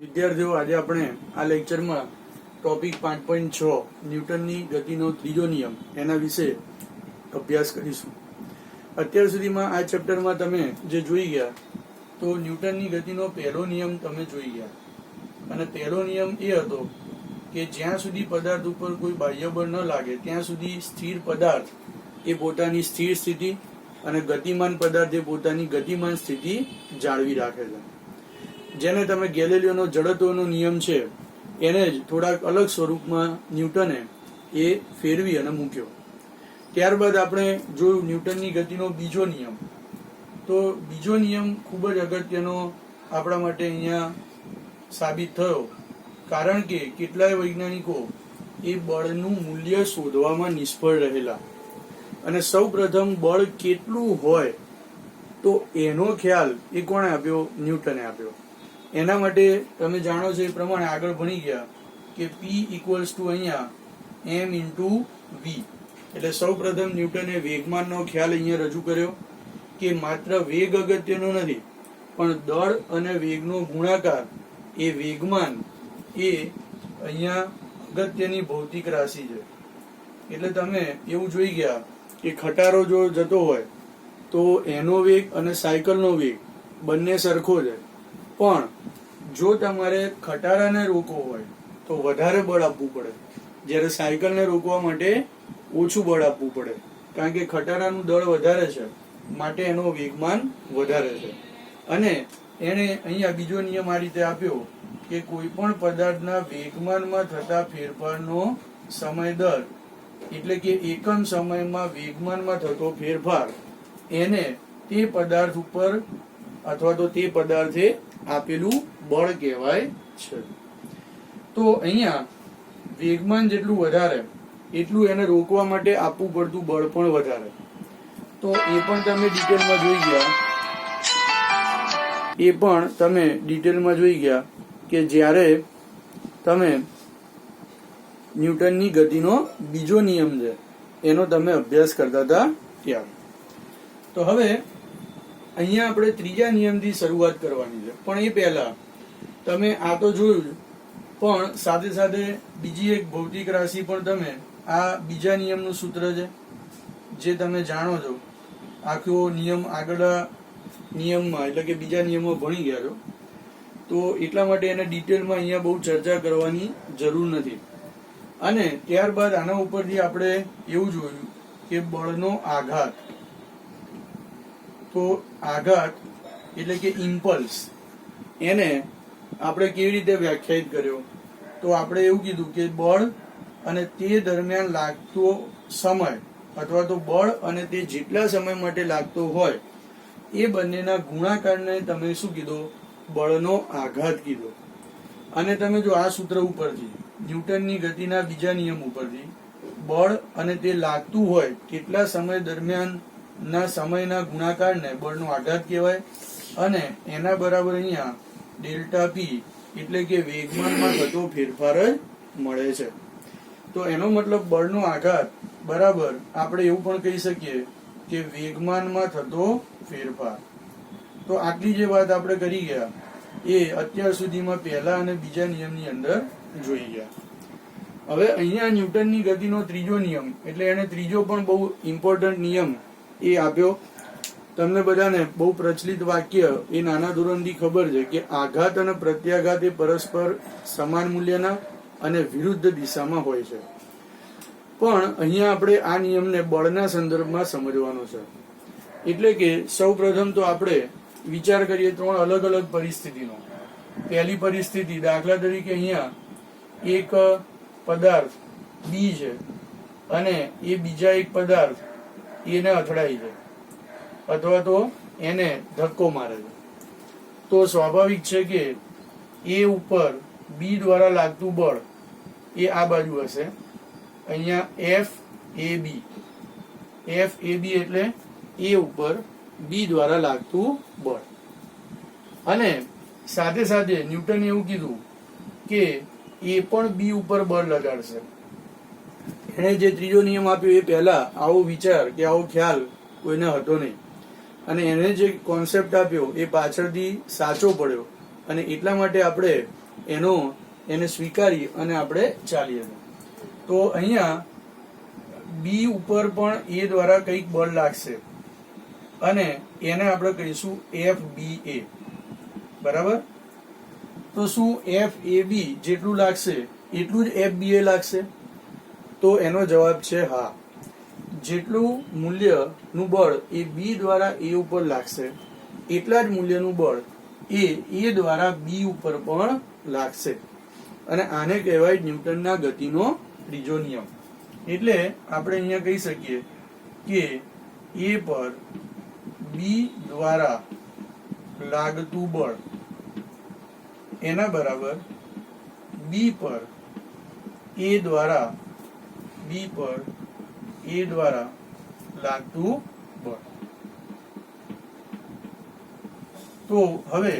વિદ્યાર્થીઓ, આજે આપણે આ લેક્ચરમાં ટોપિક 5.6 ન્યૂટનની ગતિનો ત્રીજો નિયમ એના વિશે અભ્યાસ કરીશું. અત્યાર સુધીમાં આ ચેપ્ટરમાં તમે જે જોઈ ગયા તો ન્યૂટનની ગતિનો પહેલો નિયમ તમે જોઈ ગયા, અને પહેલો નિયમ એ હતો કે જ્યાં સુધી પદાર્થ ઉપર કોઈ બાહ્ય બળ ન લાગે ત્યાં સુધી સ્થિર પદાર્થ એ પોતાની સ્થિર સ્થિતિ અને ગતિમાન પદાર્થ એ પોતાની ગતિમાન સ્થિતિ જાળવી રાખે છે. જેને તમે ગેલિલિયોનો જડત્વનો નિયમ છે એને જ થોડાક અલગ સ્વરૂપમાં ન્યૂટને એ ફેરવી અને મૂક્યો. ત્યારબાદ આપણે જોયું ન્યૂટનની ગતિનો બીજો નિયમ. તો બીજો નિયમ ખૂબ જ અગત્યનો આપણા માટે અહીંયા સાબિત થયો, કારણ કે કેટલાય વૈજ્ઞાનિકો એ બળનું મૂલ્ય શોધવામાં નિષ્ફળ રહેલા, અને સૌ પ્રથમ બળ કેટલું હોય તો એનો ખ્યાલ એ કોણે આપ્યો? ન્યૂટને આપ્યો. એના માટે તમે જાણો છો એ પ્રમાણે આગળ ભણી ગયા કે P ઇક્વલ્સ ટુ અહીંયા m ઇન્ટુ v. એટલે સૌ પ્રથમ ન્યૂટને વેગમાનનો ખ્યાલ અહીંયા રજૂ કર્યો કે માત્ર વેગ અગત્યનો નથી, પણ દળ અને વેગનો ગુણાકાર એ વેગમાન એ અહીંયા અગત્યની ભૌતિક રાશિ છે. એટલે તમે એવું જોઈ ગયા કે ખટારો જો જતો હોય તો એનો વેગ અને સાયકલનો વેગ બંને સરખો છે, પણ જો તમારે ખટારાને રોકવો હોય તો વધારે બળ આપવું પડે, જ્યારે સાયકલને રોકવા માટે ઓછું બળ આપવું પડે, કારણ કે ખટારાનું દળ વધારે છે માટે એનો વેગમાન વધારે છે. અને એને અહીંયા બીજો નિયમ આ રીતે આપ્યો કે કોઈ પણ પદાર્થના વેગમાનમાં થતા ફેરફારનો સમય દર, એટલે કે એકમ સમયમાં વેગમાનમાં થતો ફેરફાર એને તે પદાર્થ ઉપર અથવા તો તે પદાર્થે આપેલું બળ કહેવાય છે. તો અહીંયા વેગમાન જેટલું વધારે એટલું એને રોકવા માટે આપવું પડતું બળ પણ વધારે. તો એ પણ તમે ડિટેલમાં જોઈ ગયા કે જ્યારે તમે ન્યૂટનની ગતિનો બીજો નિયમ છે એનો તમે અભ્યાસ કરતા હતા ત્યારે. તો હવે અહીંયા આપણે ત્રીજા નિયમથી શરૂઆત કરવાની છે, પણ એ પહેલા તમે આ તો જોયું, પણ સાથે સાથે બીજી એક ભૌતિક રાશિ પણ તમે આ બીજા નિયમનું સૂત્ર છે જે તમે જાણો છો. આખો નિયમ આગળ નિયમમાં એટલે કે બીજા નિયમમાં ભણી ગયા છો, તો એટલા માટે એને ડિટેલમાં અહીંયા બહુ ચર્ચા કરવાની જરૂર નથી. અને ત્યારબાદ આના ઉપરથી આપણે એવું જોયું કે બળનો આઘાત. તો આઘાત એટલે કે ઇમ્પલ્સ, એને આપણે કેવી રીતે વ્યાખ્યાયિત કર્યો? તો આપણે એવું કીધું કે બળ અને તે દરમિયાન લાગતો સમય, અથવા તો બળ અને તે જેટલા સમય માટે લાગતો હોય એ બંનેના ગુણાકારને તમે શું કીધો? બળનો આઘાત કીધો. અને તમે જો આ સૂત્ર ઉપરથી ન્યૂટનની ગતિના બીજા નિયમ ઉપરથી બળ અને તે લાગતું હોય કેટલા સમય દરમિયાન ના સમયના ગુણાકારને બળનો આઘાત કહેવાય, અને એના બરાબર અહીંયા ડેલ્ટા પી એટલે કે વેગમાનમાં થતો ફેરફાર જ મળે છે. તો એનો મતલબ બળનો આઘાત બરાબર આપણે એવું પણ કહી શકીએ કે વેગમાનમાં થતો ફેરફાર. તો આટલી જે વાત આપણે કરી ગયા એ અત્યાર સુધીમાં પહેલા અને બીજા નિયમની અંદર જોઈ ગયા. હવે અહીંયા ન્યૂટનની ગતિનો ત્રીજો નિયમ, એટલે એને ત્રીજો પણ બહુ ઇમ્પોર્ટન્ટ નિયમ એ આપ્યો. તમને બધાને બહુ પ્રચલિત વાક્ય એ નાના ધોરણથી ખબર છે કે આઘાત અને પ્રત્યાઘાત એ પરસ્પર સમાન મૂલ્યના અને વિરુદ્ધ દિશામાં હોય છે. પણ અહીંયા આપણે આ નિયમને બળના સંદર્ભમાં સમજવાનો છે. એટલે કે સૌ પ્રથમ તો આપણે વિચાર કરીએ ત્રણ અલગ અલગ પરિસ્થિતિનો. પહેલી પરિસ્થિતિ, દાખલા તરીકે અહીંયા એક પદાર્થ બી છે અને એ બીજા એક પદાર્થ એને અથડાય છે અથવા તો એને ધક્કો મારે છે. તો સ્વાભાવિક છે કે એ ઉપર બી દ્વારા લાગતું બળ એ આ બાજુ હશે, અહીંયા એફ એ બી એટલે એ ઉપર બી દ્વારા લાગતું બળ. અને સાથે સાથે ન્યૂટને એવું કીધું કે એ પણ બી ઉપર બળ લગાડશે. એને જે ત્રીજો નિયમ આપ્યો એ પહેલા આવો વિચાર કે આવો ખ્યાલ કોઈને હતો નહીં, અને એને જે કોન્સેપ્ટ આપ્યો એ પાછળથી સાચો પડ્યો, અને એટલા માટે આપણે એને સ્વીકારી અને આપણે ચાલીએ. તો અહીંયા બી ઉપર પણ એ દ્વારા કંઈક બળ લાગશે અને એને આપણે કહીશું FBA. બરાબર? તો શું FAB જેટલું લાગશે એટલું જ FBA લાગશે? તો એનો જવાબ છે હા. જેટલું મૂલ્યનું બળ એ બી દ્વારા એ ઉપર લાગશે એટલા જ મૂલ્યનું બળ એ દ્વારા બી ઉપર પણ લાગશે. અને આને કહેવાય ન્યૂટનના ગતિનો ત્રીજો નિયમ. એટલે આપણે અહીંયા કહી શકીએ કે એ પર બી દ્વારા લાગતું બળ એના બરાબર બી પર એ દ્વારા લાગતું બળ. તો હવે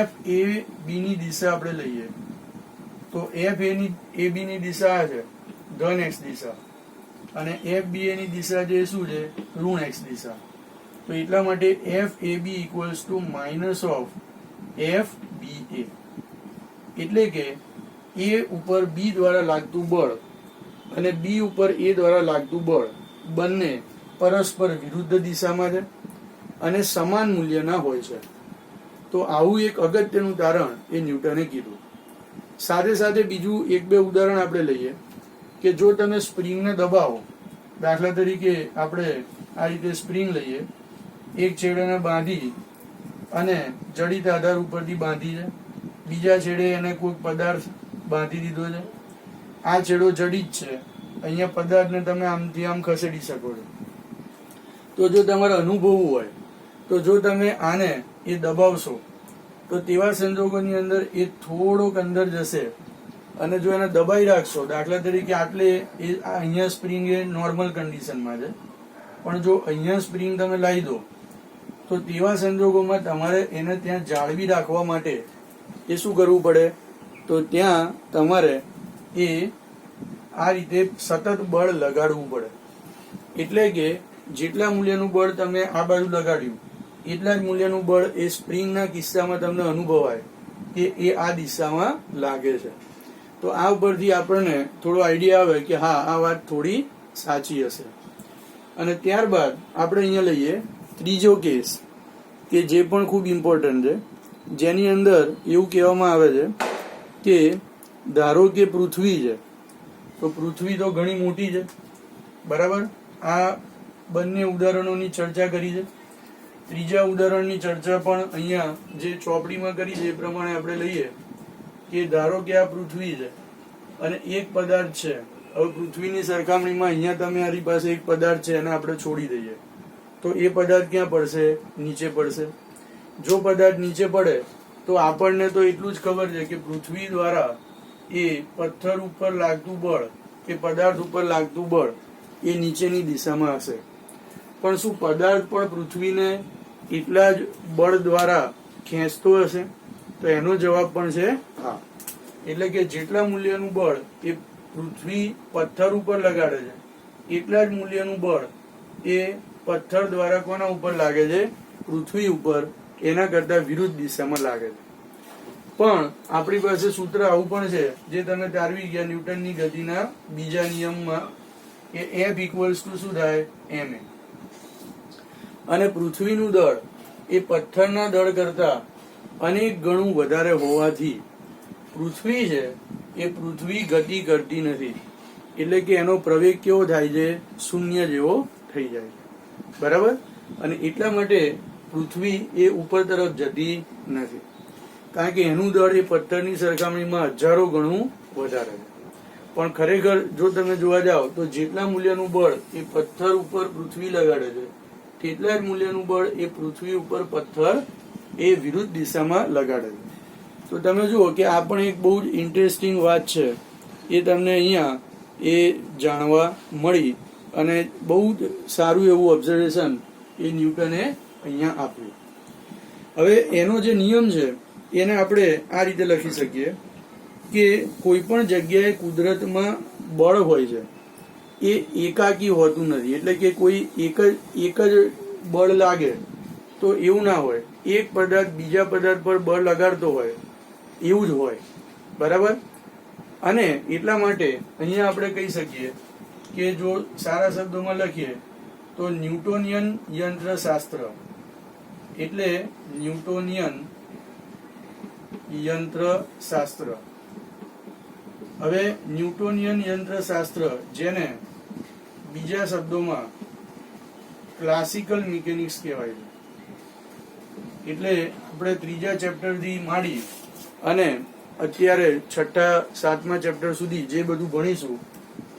FAB ની દિશા આપણે લઈએ તો FAB ની દિશા આ છે ધન x દિશા અને FBA ની દિશા જે શું છે ઋણ x દિશા. તો એટલા માટે FAB equals to minus of FBA. એટલે કે A ઉપર B દ્વારા લાગતું બળ અને B ઉપર A દ્વારા લાગતું બળ બંને પરસ્પર વિરુદ્ધ દિશામાં છે અને સમાન મૂલ્યના હોય છે. તો આવું એક અગત્યનું તારણ એ ન્યૂટને કીધું. સાથે સાથે બીજું એક બે ઉદાહરણ આપણે લઈએ કે જો તમે સ્પ્રિંગને દબાવો, દાખલા તરીકે આપણે આ રીતે સ્પ્રિંગ લઈએ, એક છેડેને બાંધી અને જડિત આધાર ઉપરથી બાંધી છે, બીજા છેડે એને કોઈ પદાર્થ બાંધી દીધો છે. આ છેડો જડિત છે, અહીંયા પદાર્થને તમે આમથી આમ ખસેડી શકો છો. તો જો તમારે અનુભવવું હોય તો જો તમે આને એ દબાવશો તો તેવા સંજોગોની અંદર એ થોડોક અંદર જશે અને જો એને દબાઈ રાખશો, દાખલા તરીકે આટલે એ અહીંયા સ્પ્રિંગ એ નોર્મલ કન્ડિશનમાં છે, પણ જો અહીંયા સ્પ્રિંગ તમે લાવી દો તો તેવા સંજોગોમાં તમારે એને ત્યાં જાળવી રાખવા માટે એ શું કરવું પડે? તો ત્યાં તમારે એ આ રીતે સતત બળ લગાડવું પડે. એટલે કે જેટલા મૂલ્યનું બળ તમે આ બાજુ લગાડ્યું એટલા જ મૂલ્યનું બળ એ સ્પ્રિંગના કિસ્સામાં તમને અનુભવાય કે એ આ દિશામાં લાગે છે. તો આ ઉપરથી આપણને થોડો આઈડિયા આવે કે હા, આ વાત થોડી સાચી હશે. અને ત્યારબાદ આપણે અહીંયા લઈએ ત્રીજો કેસ કે જે પણ ખૂબ ઇમ્પોર્ટન્ટ છે, જેની અંદર એવું કહેવામાં આવે છે કે ધારો કે પૃથ્વી છે, તો પૃથ્વી તો ઘણી મોટી છે. બરાબર? આ બંને ઉદાહરણોની ચર્ચા કરી છે. ત્રીજા ઉદાહરણની ચર્ચા પણ અહીંયા જે ચોપડીમાં કરી છે એ પ્રમાણે આપણે લઈએ કે ધારો કે આ પૃથ્વી છે અને એક પદાર્થ છે. હવે પૃથ્વીની સરખામણીમાં અહીંયા તમે મારી પાસે એક પદાર્થ છે એને આપણે છોડી દઈએ તો એ પદાર્થ ક્યાં પડશે? નીચે પડશે. જો પદાર્થ નીચે પડે તો આપણને તો એટલું જ ખબર છે કે પૃથ્વી દ્વારા એ પથ્થર ઉપર લાગતું બળ કે પદાર્થ ઉપર લાગતું બળ એ નીચેની દિશામાં હશે. પણ શું પદાર્થ પણ પૃથ્વીને એટલા જ બળ દ્વારા ખેંચતો હશે? તો એનો જવાબ પણ છે હા. એટલે કે જેટલા મૂલ્યનું બળ એ પૃથ્વી પથ્થર ઉપર લગાડે છે એટલા જ મૂલ્યનું બળ એ પથ્થર દ્વારા કોના ઉપર લાગે છે? પૃથ્વી ઉપર. એના કરતા વિરુદ્ધ દિશામાં લાગે છે. પણ આપણી પાસે સૂત્ર આવું પણ છે જે તમે તારવી ગયા ન્યૂટનની ગતિના બીજા નિયમમાં કે F ઇક્વલ્સ ટુ શું થાય? ma. અને પૃથ્વીનું દળ એ પથ્થરના દળ કરતા અનેક ગણું વધારે હોવાથી પૃથ્વી છે એ પૃથ્વી ગતિ કરતી નથી. એટલે કે એનો પ્રવેગ કેવો થાય છે? શૂન્ય જેવો થઈ જાય છે. બરાબર? અને એટલા માટે પૃથ્વી એ ઉપર તરફ જતી નથી, કારણ કે એનું દળ એ પથ્થરની સરખામણીમાં હજારો ગણું વધારે છે. પણ ખરેખર જો તમે જોવા જાઓ તો જેટલા મૂલ્યનું બળ એ પથ્થર ઉપર પૃથ્વી લગાડે છે તેટલા જ મૂલ્યનું બળ એ પૃથ્વી ઉપર પથ્થર એ વિરુદ્ધ દિશામાં લગાડે છે. તો તમે જુઓ કે આ પણ એક બહુ જ ઇન્ટરેસ્ટિંગ વાત છે, એ તમને અહીંયા એ જાણવા મળી અને બહુ જ સારું એવું ઓબ્ઝર્વેશન એ ન્યૂટને અહીંયા આપ્યું. હવે એનો જે નિયમ છે એને આપણે આ રીતે લખી શકીએ કે કોઈ પણ જગ્યાએ કુદરતમાં બળ હોય છે એ એકાકી હોતું નથી. એટલે કે કોઈ એક જ બળ લાગે તો એવું ના હોય. એક પદાર્થ બીજા પદાર્થ પર બળ લગાડતો હોય એવું જ હોય, બરાબર. અને એટલા માટે અહીંયા આપણે કહી શકીએ કે જો સારા શબ્દોમાં લખીએ તો ન્યૂટોનિયન યંત્રશાસ્ત્ર એટલે ન્યૂટોનિયન યંત્રશાસ્ત્ર. હવે ન્યૂટોનિયન યંત્રશાસ્ત્ર જેને બીજા શબ્દોમાં ક્લાસિકલ મિકેનિક્સ કહેવાય છે. એટલે આપણે ત્રીજા ચેપ્ટરથી માંડી અને અત્યારે છઠ્ઠા સાતમા ચેપ્ટર સુધી જે બધું ભણીશું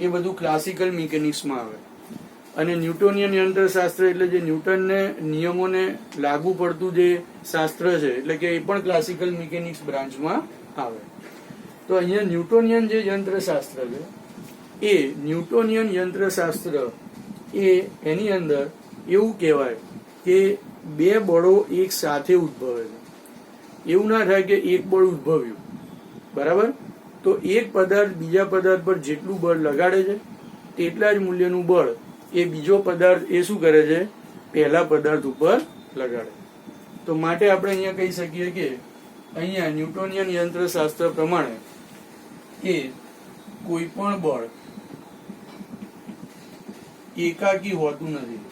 એ બધું ક્લાસિકલ મિકેનિક્સમાં આવે. અને ન્યૂટોનિયન યંત્રશાસ્ત્ર એટલે જે ન્યૂટનને નિયમોને લાગુ પડતું જે શાસ્ત્ર છે, એટલે કે એ પણ ક્લાસિકલ મિકેનિક્સ બ્રાન્ચમાં આવે. તો અહીંયા ન્યૂટોનિયન જે યંત્રશાસ્ત્ર છે એ ન્યૂટોનિયન યંત્રશાસ્ત્ર એની અંદર એવું કહેવાય કે બે બળો એક સાથે ઉદ્ભવે છે. એવું ના થાય કે એક બળ ઉદ્ભવ્યું, બરાબર, તો એક પદાર્થ બીજા પદાર્થ પર જેટલું બળ લગાડે છે તેટલા જ મૂલ્યનું બળ એ બીજો પદાર્થ એ શું કરે છે, પહેલા પદાર્થ ઉપર લગાડે. તો માટે આપણે અહીંયા કહી શકીએ કે અહીંયા ન્યૂટોનિયન યંત્રશાસ્ત્ર પ્રમાણે કે કોઈ પણ બળ એકાકી હોતું નથી.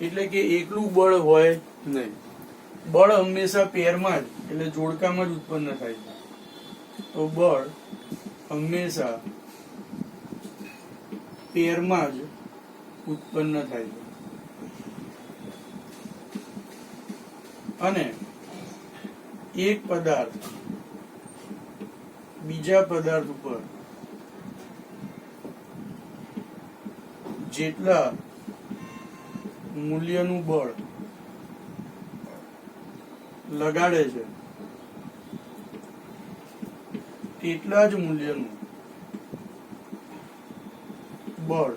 એટલે કે એકલું બળ હોય નહીં. બળ હંમેશા પેરમાં જ એટલે જોડકામાં જ ઉત્પન્ન થાય છે. તો બળ હંમેશા પેરમાં જ ઉત્પન્ન થાય છે. અને એક પદાર્થ બીજા પદાર્થ ઉપર જેટલા મૂલ્યનું બળ લગાડે છે તેટલા જ મૂલ્યનું બળ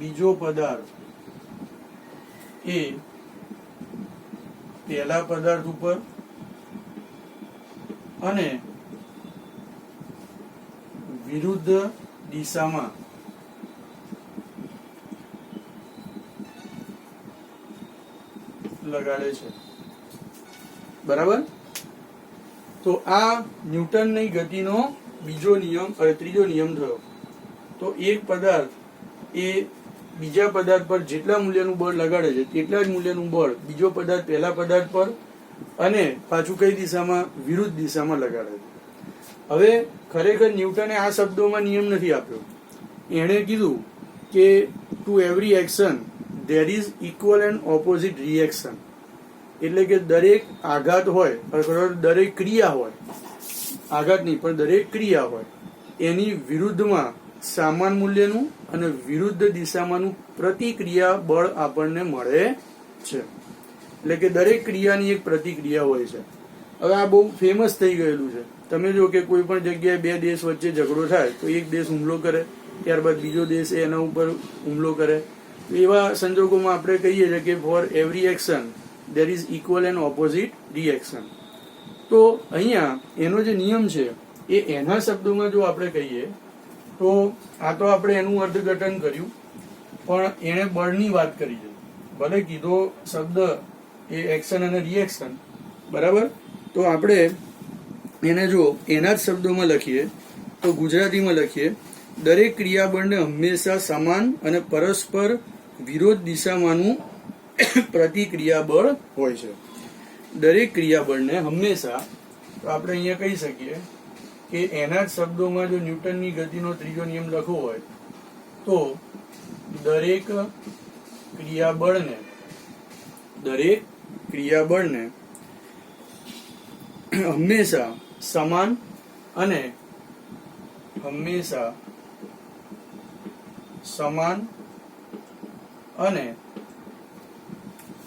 બીજો પદાર્થ એ પહેલા પદાર્થ ઉપર અને વિરુદ્ધ દિશામાં લગાડે છે, બરાબર. તો આ ન્યૂટનની ગતિનો બીજો નિયમ ત્રીજો નિયમ થયો. તો એક પદાર્થ એ બીજા પદાર્થ પર જેટલા મૂલ્યનું બળ લગાડે છે તેટલા જ મૂલ્યનું બળ બીજો પદાર્થ પહેલા પદાર્થ પર અને પાછું કઈ દિશામાં, વિરુદ્ધ દિશામાં લગાડે છે. હવે ખરેખર ન્યૂટને આ શબ્દોમાં નિયમ નથી આપ્યો. એણે કીધું કે two every action there is equal and opposite reaction. એટલે કે દરેક આઘાત હોય અથવા દરેક ક્રિયા હોય, આઘાત નહીં પણ દરેક ક્રિયા હોય એની વિરુદ્ધમાં સમાન મૂલ્યનું અને વિરુદ્ધ દિશામાંનું પ્રતિક્રિયા બળ આપણને મળે છે. એટલે કે દરેક ક્રિયાની એક પ્રતિક્રિયા હોય છે. હવે આ બહુ ફેમસ થઈ ગયેલું છે. તમે જો કે કોઈ પણ જગ્યાએ બે દેશ વચ્ચે ઝઘડો થાય તો એક દેશ હુમલો કરે, ત્યારબાદ બીજો દેશ એના ઉપર હુમલો કરે. એવા સંજોગોમાં આપણે કહીએ છીએ કે for every action there is equal and opposite reaction. તો અહીંયા એનો જે નિયમ છે એ એના શબ્દોમાં જો આપણે કહીએ તો આ તો આપણે એનું અર્થઘટન કર્યું, પણ એણે બળની વાત કરી છે. ભલે કીધો શબ્દ એ એક્શન અને રિએક્શન, બરાબર. તો આપણે એને જો એના જ શબ્દોમાં લખીએ તો ગુજરાતીમાં લખીએ, દરેક ક્રિયાબળને હંમેશા સમાન અને પરસ્પર વિરોધ દિશામાંનું પ્રતિક્રિયાબળ હોય છે. દરેક ક્રિયાબળને હંમેશા, તો આપણે અહીંયા કહી શકીએ કે એના જ શબ્દોમાં જો ન્યૂટનની ગતિનો ત્રીજો નિયમ લખવો હોય તો દરેક ક્રિયાબળને હંમેશા સમાન અને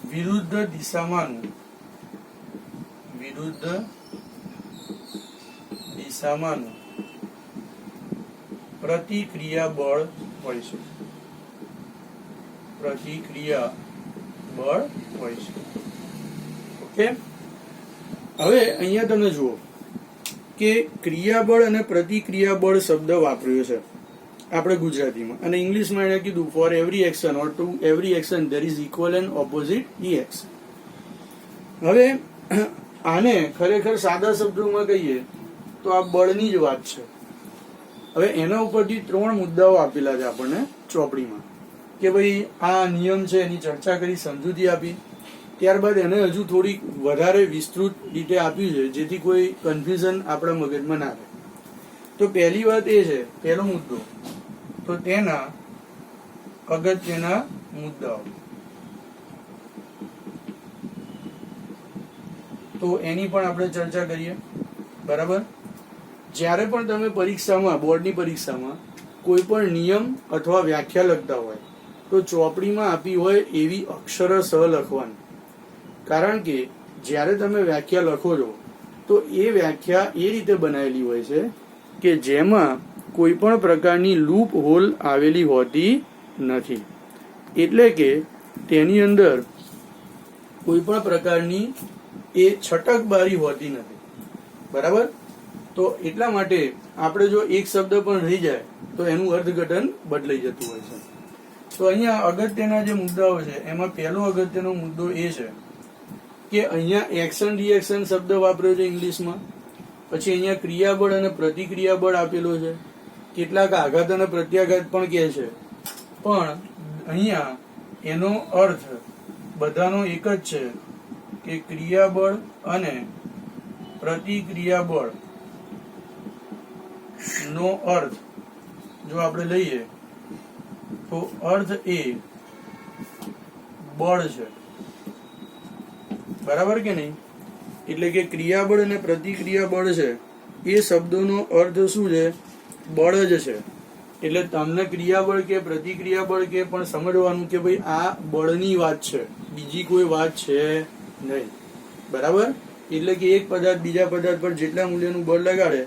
વિરુદ્ધ દિશામાંનું પ્રતિક્રિયા બળ હોય છે. ઓકે. હવે અહીંયા તમે જુઓ કે ક્રિયાબળ અને પ્રતિક્રિયા બળ શબ્દ વાપર્યો છે. આપણે ગુજરાતીમાં, અને ઇંગ્લિશમાં એને કીધું for every action or two every action there is equal and opposite reaction. હવે આને ખરેખર સાદા શબ્દોમાં કહીએ તો આ બળની જ વાત છે. હવે એના ઉપરથી 3 મુદ્દાઓ આપેલા છે આપણને ચોપડીમાં, કે ભાઈ આ નિયમ છે એની ચર્ચા કરી, સમજૂતી આપી, ત્યારબાદ એને હજુ થોડીક વધારે વિસ્તૃત રીતે આપ્યું છે જેથી કોઈ કન્ફ્યુઝન આપણા મગજમાં ના રહે. તો પહેલી વાત એ છે, પહેલો મુદ્દો, તો તેના અગત્યના મુદ્દાઓ, તો એની પણ આપણે ચર્ચા કરીએ. બરાબર. જ્યારે પણ તમે પરીક્ષામાં, બોર્ડની પરીક્ષામાં કોઈ પણ નિયમ અથવા વ્યાખ્યા લખતા હોય તો ચોપડીમાં આપી હોય એવી અક્ષરશઃ લખવાની. કારણ કે જ્યારે તમે વ્યાખ્યા લખો છો તો એ વ્યાખ્યા એ રીતે બનાવેલી હોય છે કે જેમાં કોઈ પણ પ્રકારની લૂપ હોલ આવેલી હોતી નથી. એટલે કે તેની અંદર કોઈ પણ પ્રકારની એ છટકબારી હોતી નથી. બરાબર. તો એટલા માટે આપણે જો એક શબ્દ પણ રહી જાય તો એનું અર્થઘટન બદલાઈ જતું હોય છે. તો અહીંયા અગત્યના જે મુદ્દાઓ છે એમાં પહેલો અગત્યનો મુદ્દો એ છે કે અહીંયા એક્શન રિએક્શન શબ્દ વાપર્યો છે ઇંગ્લિશમાં, પછી અહીંયા ક્રિયાબળ અને પ્રતિક્રિયાબળ આપેલો છે, કેટલાક આઘાત અને પ્રત્યાઘાત પણ કહે છે, પણ અહીંયા એનો અર્થ બધાનો એક જ છે કે ક્રિયાબળ અને પ્રતિક્રિયાબળ નો અર્થ જો આપણે લઈએ તો અર્થ એ બળ છે. બરાબર કે નહીં? એટલે કે ક્રિયાબળ અને પ્રતિક્રિયા બળ છે એ શબ્દોનો અર્થ શું છે? બળ જ છે. એટલે તમને ક્રિયાબળ કે પ્રતિક્રિયા બળ કે પણ સમજવાનું કે ભાઈ આ બળની વાત છે, બીજી કોઈ વાત છે નહીં. બરાબર. એટલે કે એક પદાર્થ બીજા પદાર્થ પર જેટલા મૂલ્યનું બળ લગાડે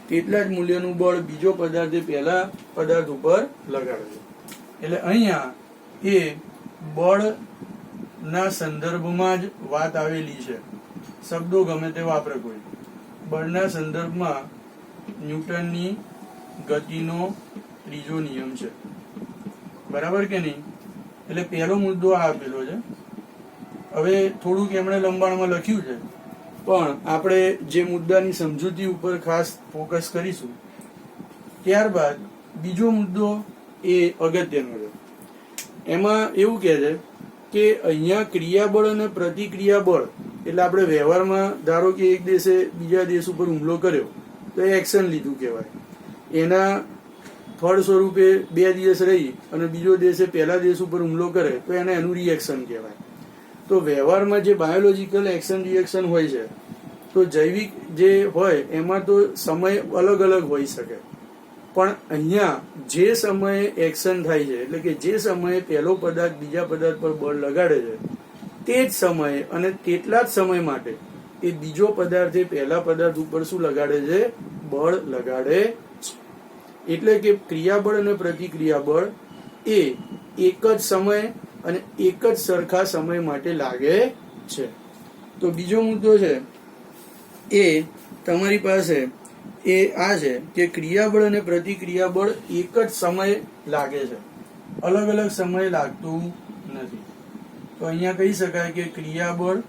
તેટલા જ મૂલ્યનું બળ બીજો પદાર્થ પહેલા પદાર્થ ઉપર લગાડે છે. એટલે અહીંયા એ બળ ના સંદર્ભમાં જ વાત આવેલી છે. શબ્દો ગમે તે વાપરે કોઈ, બળના સંદર્ભમાં ન્યૂટનની ગતિનો ત્રીજો નિયમ છે. બરાબર કે નહીં? એટલે પહેલો મુદ્દો આ આપેલો છે. હવે થોડુંક એમણે લંબાણમાં લખ્યું છે, પણ આપણે જે મુદ્દાની સમજૂતી ઉપર ખાસ ફોકસ કરીશું. ત્યારબાદ બીજો મુદ્દો એ અગત્યનો છે. એમાં એવું કહે છે કે અહીંયા ક્રિયાબળ અને પ્રતિક્રિયાબળ એટલે આપણે વ્યવહારમાં ધારો કે એક દેશે બીજા દેશ ઉપર હુમલો કર્યો તો એ એક્શન લીધું કહેવાય. એના ફળ સ્વરૂપે 2 દિવસ રહી અને બીજો દેશે પહેલા દેશ ઉપર હુમલો કરે તો એને એનું રિએક્શન કહેવાય. તો વ્યવહારમાં જે બાયોલોજીકલ એક્શન રિએક્શન હોય છે તો જૈવિક જે હોય એમાં તો સમય અલગ અલગ હોઈ શકે, પણ અહીંયા જે સમયે એક્શન થાય છે એટલે કે જે સમયે પહેલો પદાર્થ બીજા પદાર્થ પર બળ લગાડે છે તે જ સમયે અને તેટલા જ સમય માટે એ બીજો પદાર્થ એ પહેલા પદાર્થ ઉપર શું લગાડે છે? બળ લગાડે છે. એટલે કે ક્રિયાબળ અને પ્રતિક્રિયાબળ એ એક જ સમય અને એક જ સરખા સમય માટે લાગે છે. તો બીજો મુદ્દો છે એ તમારી પાસે એ આ છે કે ક્રિયાબળ અને પ્રતિક્રિયાબળ એક જ સમય લાગે છે, અલગ અલગ સમય લાગતું નથી. તો અહીંયા કહી શકાય કે ક્રિયાબળ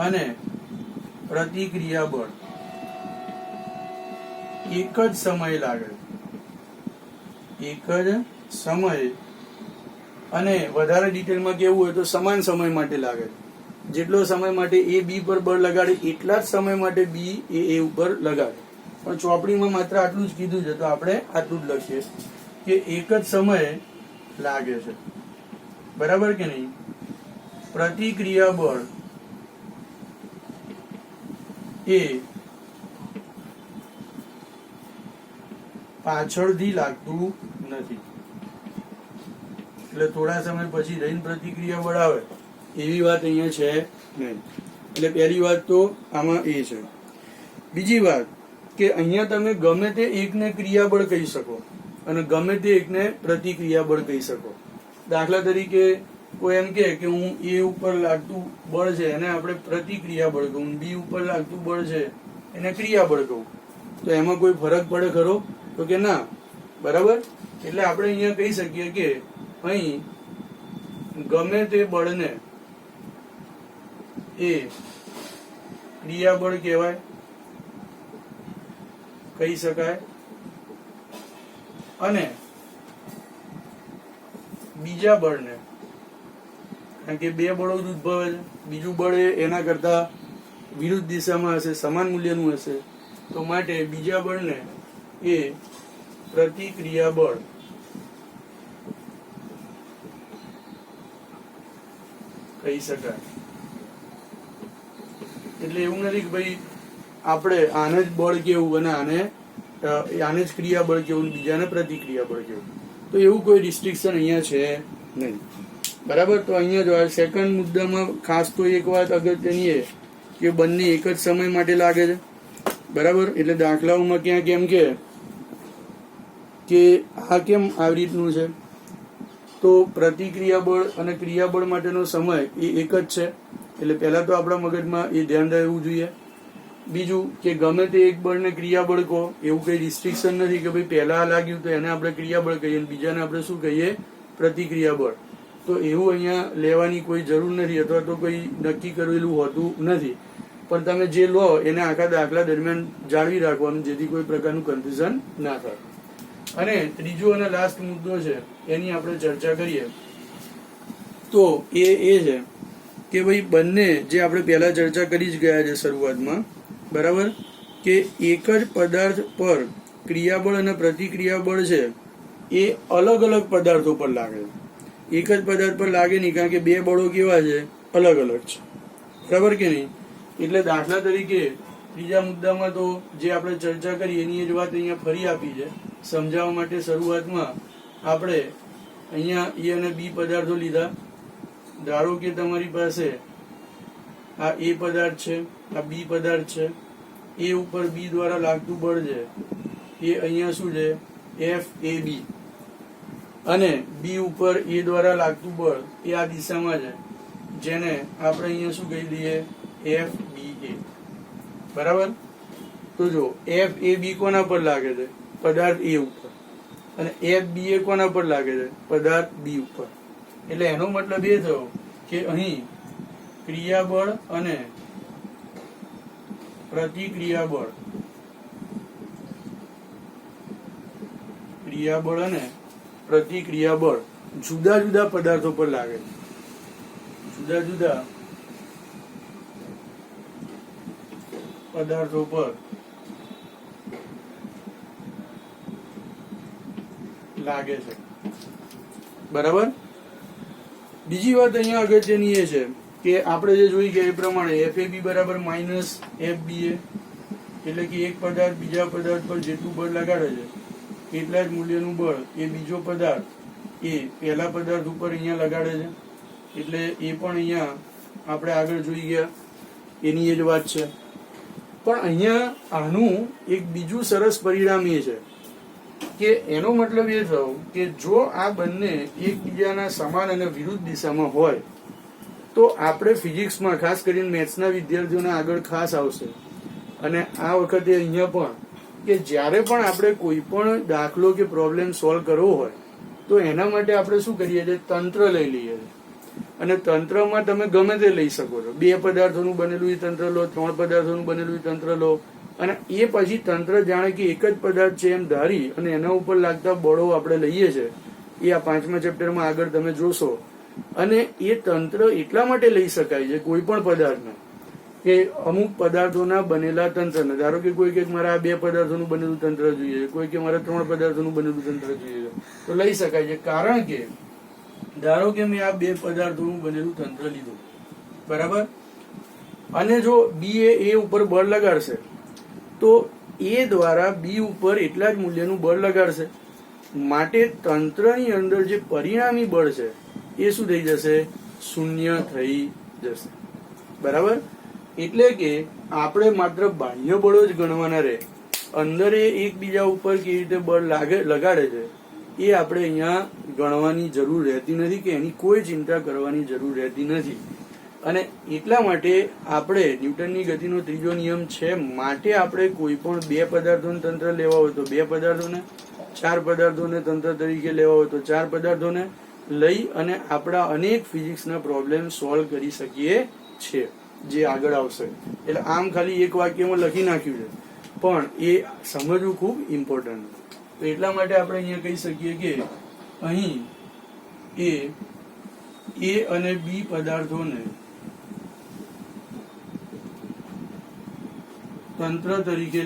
અને પ્રતિક્રિયાબળ એક જ સમય લાગે, એક જ સમય, અને વધારે ડિટેલમાં કેવું હોય તો સમાન સમય માટે લાગે. જેટલો સમય માટે એ બી પર બળ લગાડે એટલા જ સમય માટે બી એ ઉપર લગાડે. પણ ચોપડીમાં માત્ર આટલું જ કીધું છે તો આપણે આટલું જ લખીએ કે એક જ સમયે લાગે છે. બરાબર કે નહીં? પ્રતિક્રિયા બળ એ પાછળથી લાગતું નથી, એટલે થોડા સમય પછી જઈને પ્રતિક્રિયા બળ આવે એવી વાત અહીંયા છે નહીં. એટલે પહેલી વાત તો આમાં એ છે. બીજી વાત કે અહીંયા તમે ગમે તે એકને ક્રિયાબળ કહી શકો અને ગમે તે એકને પ્રતિક્રિયાબળ કહી શકો. દાખલા તરીકે કોઈ એમ કે હું એ ઉપર લાગતું બળ છે એને આપણે પ્રતિક્રિયાબળ કહું, બી ઉપર લાગતું બળ છે એને ક્રિયાબળ કહું, તો એમાં કોઈ ફરક પડે ખરો? તો કે ના. બરાબર. એટલે આપણે અહીંયા કહી શકીએ કે અહીં ગમે તે બળને એ ક્રિયાબળ કહેવાય, કહી શકાય. અને બીજા બળને, કારણ કે બે બળો જ ઉદ્ભવે છે, બીજું બળ એના કરતા વિરુદ્ધ દિશામાં હશે, સમાન મૂલ્યનું હશે, તો માટે બીજા બળને એ પ્રતિક્રિયા બળ કહી શકાય. એટલે એવું નથી કે ભાઈ આપણે આને જ બળ કેવું અને આને જ ક્રિયા બળ કેવું, બીજાને પ્રતિક્રિયા બળ કેવું, તો એવું કોઈ રિસ્ટ્રિક્શન અહીંયા છે નહીં. બરાબર. તો અહીંયા જો સેકન્ડ મુદ્દામાં ખાસ તો એક વાત અગત્યની એ કે બંને એક જ સમય માટે લાગે છે. બરાબર. એટલે દાખલાઓમાં ક્યાં કેમ કે આ કેમ આવી રીતનું છે, તો પ્રતિક્રિયા બળ અને ક્રિયાબળ માટેનો સમય એ એક જ છે. એટલે પહેલા તો આપણા મગજમાં એ ધ્યાન રહેવું જોઈએ. બીજું કે ગમે તે એક બળને ક્રિયાબળ કહો, એવું કઈ રિસ્ટ્રિક્શન નથી કે ભાઈ પહેલા લાગ્યું તો એને આપણે ક્રિયાબળ કહીએ, બીજાને આપણે શું કહીએ, પ્રતિક્રિયા બળ. તો એવું અહીંયા લેવાની કોઈ જરૂર નથી, અથવા તો કોઈ નક્કી કરેલું હોતું નથી. પણ તમે જે લો એને આખા દાખલા દરમિયાન જાળવી રાખવાનું, જેથી કોઈ પ્રકારનું કન્ફ્યુઝન ના થાય. અને ત્રીજો અને લાસ્ટ મુદ્દો છે એની આપણે ચર્ચા કરીએ તો એ છે કે ભાઈ બંને જે આપણે પહેલા ચર્ચા કરી જ ગયા છે શરૂઆતમાં, બરાબર, કે એક જ પદાર્થ પર ક્રિયાબળ અને પ્રતિક્રિયા બળ છે એ અલગ અલગ પદાર્થો પર લાગે છે. એક જ પદાર્થ પર લાગે નહીં, કારણ કે બે બળો કેવા છે, અલગ અલગ છે. બરાબર કે નહીં? એટલે દાખલા તરીકે ત્રીજા મુદ્દામાં તો જે આપણે ચર્ચા કરી એની જ વાત અહીંયા ફરી આપી છે સમજાવવા માટે. શરૂઆતમાં આપણે અહીંયા એ અને બી પદાર્થો લીધા. ધારો કે તમારી પાસે આ એ પદાર્થ છે, આ બી પદાર્થ છે, એ ઉપર બી દ્વારા લાગતું બળ છે એ અહીંયા શું છે, FAB, અને બી ઉપર એ દ્વારા લાગતું બળ એ આ દિશામાં છે, જેને આપણે અહીંયા શું કહી દઈએ, FBA. બરાબર. તો જો FAB કોના પર લાગે છે, પદાર્થ એ ઉપર, અને FBA કોના પર લાગે છે, પદાર્થ બી ઉપર. એટલે એનો મતલબ એ થયો કે અહીં ક્રિયાબળ અને પ્રતિક્રિયાબળ, ક્રિયાબળ અને પ્રતિક્રિયાબળ જુદા જુદા પદાર્થો પર લાગે છે. જુદા જુદા પદાર્થો પર લાગે છે. બરાબર. બીજી વાત અહીંયા અગત્યની એ છે કે આપણે જે જોઈ ગયા એ પ્રમાણે FAB બરાબર માઇનસ FBA, એટલે કે એક પદાર્થ બીજા પદાર્થ પર જેટલું બળ લગાડે છે એટલા જ મૂલ્યનું બળ એ બીજો પદાર્થ એ પહેલા પદાર્થ ઉપર અહીંયા લગાડે છે. એટલે એ પણ અહીંયા આપણે આગળ જોઈ ગયા એની એ જ વાત છે. પણ અહીંયા આનું એક બીજું સરસ પરિણામ એ છે કે એનો મતલબ એ થયો કે જો આ બંને એકબીજાના સમાન અને વિરુદ્ધ દિશામાં હોય તો આપણે ફિઝિક્સમાં, ખાસ કરીને મેથ્સના વિદ્યાર્થીઓને આગળ ખાસ આવશે. અને આ વખતે અહીંયા પણ કે જ્યારે પણ આપણે કોઈ પણ દાખલો કે પ્રોબ્લેમ સોલ્વ કરવો હોય તો એના માટે આપણે શું કરીએ છીએ, તંત્ર લઈ લઈએ છીએ. અને તંત્રમાં તમે ગમે તે લઈ શકો છો. 2 પદાર્થોનું બનેલું તંત્ર લો, 3 પદાર્થોનું બનેલું તંત્ર લો, અને એ પછી તંત્ર જાણે કે એક જ પદાર્થ છે એમ ધારી અને એના ઉપર લાગતા બળો આપણે લઈએ છીએ. એ આ 5મા ચેપ્ટરમાં આગળ તમે જોશો. અને એ તંત્ર એટલા માટે લઈ શકાય છે કોઈ પણ પદાર્થના, કે અમુક પદાર્થોના બનેલા તંત્રને, ધારો કે કોઈ કે મારે આ 2 પદાર્થોનું બનેલું તંત્ર જોઈએ છે, કોઈ કે મારે 3 પદાર્થોનું બનેલું તંત્ર જોઈએ છે, તો લઈ શકાય છે. કારણ કે ધારો કે મેં આ 2 પદાર્થોનું બનેલું તંત્ર લીધું, બરાબર, અને જો બી એ ઉપર બળ લગાડશે તો એ દ્વારા બી ઉપર એટલા જ મૂલ્યનું બળ લગાડશે. માટે તંત્રની અંદર જે પરિણામી બળ છે એ શું થઈ જશે, શૂન્ય થઈ જશે. બરાબર. એટલે કે આપણે માત્ર બાહ્ય બળો જ ગણવાના રહે, અંદર એ એકબીજા ઉપર કેવી રીતે બળ લગાડે છે એ આપણે અહીંયા ગણવાની જરૂર રહેતી નથી, કે એની કોઈ ચિંતા કરવાની જરૂર રહેતી નથી. અને એટલા માટે આપણે ન્યૂટનની ગતિનો ત્રીજો નિયમ છે માટે આપણે કોઈ પણ 2 પદાર્થોનું તંત્ર લેવા હોય તો 2 પદાર્થોને, 4 પદાર્થોને તંત્ર તરીકે લેવા હોય તો 4 પદાર્થોને લઈ અને આપણા અનેક ફિઝિક્સના પ્રોબ્લેમ સોલ્વ કરી શકીએ છીએ, જે આગળ આવશે. એટલે આમ ખાલી એક વાક્યમાં લખી નાખ્યું છે, પણ એ સમજવું ખૂબ ઇમ્પોર્ટન્ટ. તો એટલા માટે આપણે અહીંયા કહી શકીએ કે અહીં એ અને બી પદાર્થોને તંત્ર તરીકે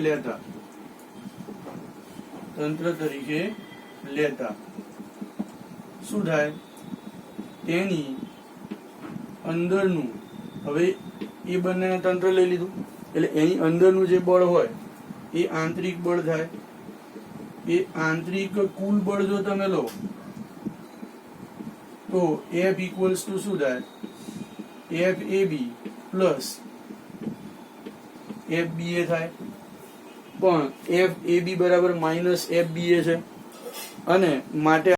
લેતા શું થાય, તેની અંદરનું, હવે એ બંને તંત્ર લઈ લીધું એટલે એની અંદરનું જે બળ હોય એ આંતરિક બળ થાય. એ આંતરિક કુલ બળ જો તમે લો તો F ઇક્વલ્સ ટુ શું થાય, FAB પ્લસ FBA થાય. પણ FAB બરાબર માઇનસ FBA છે અને માટે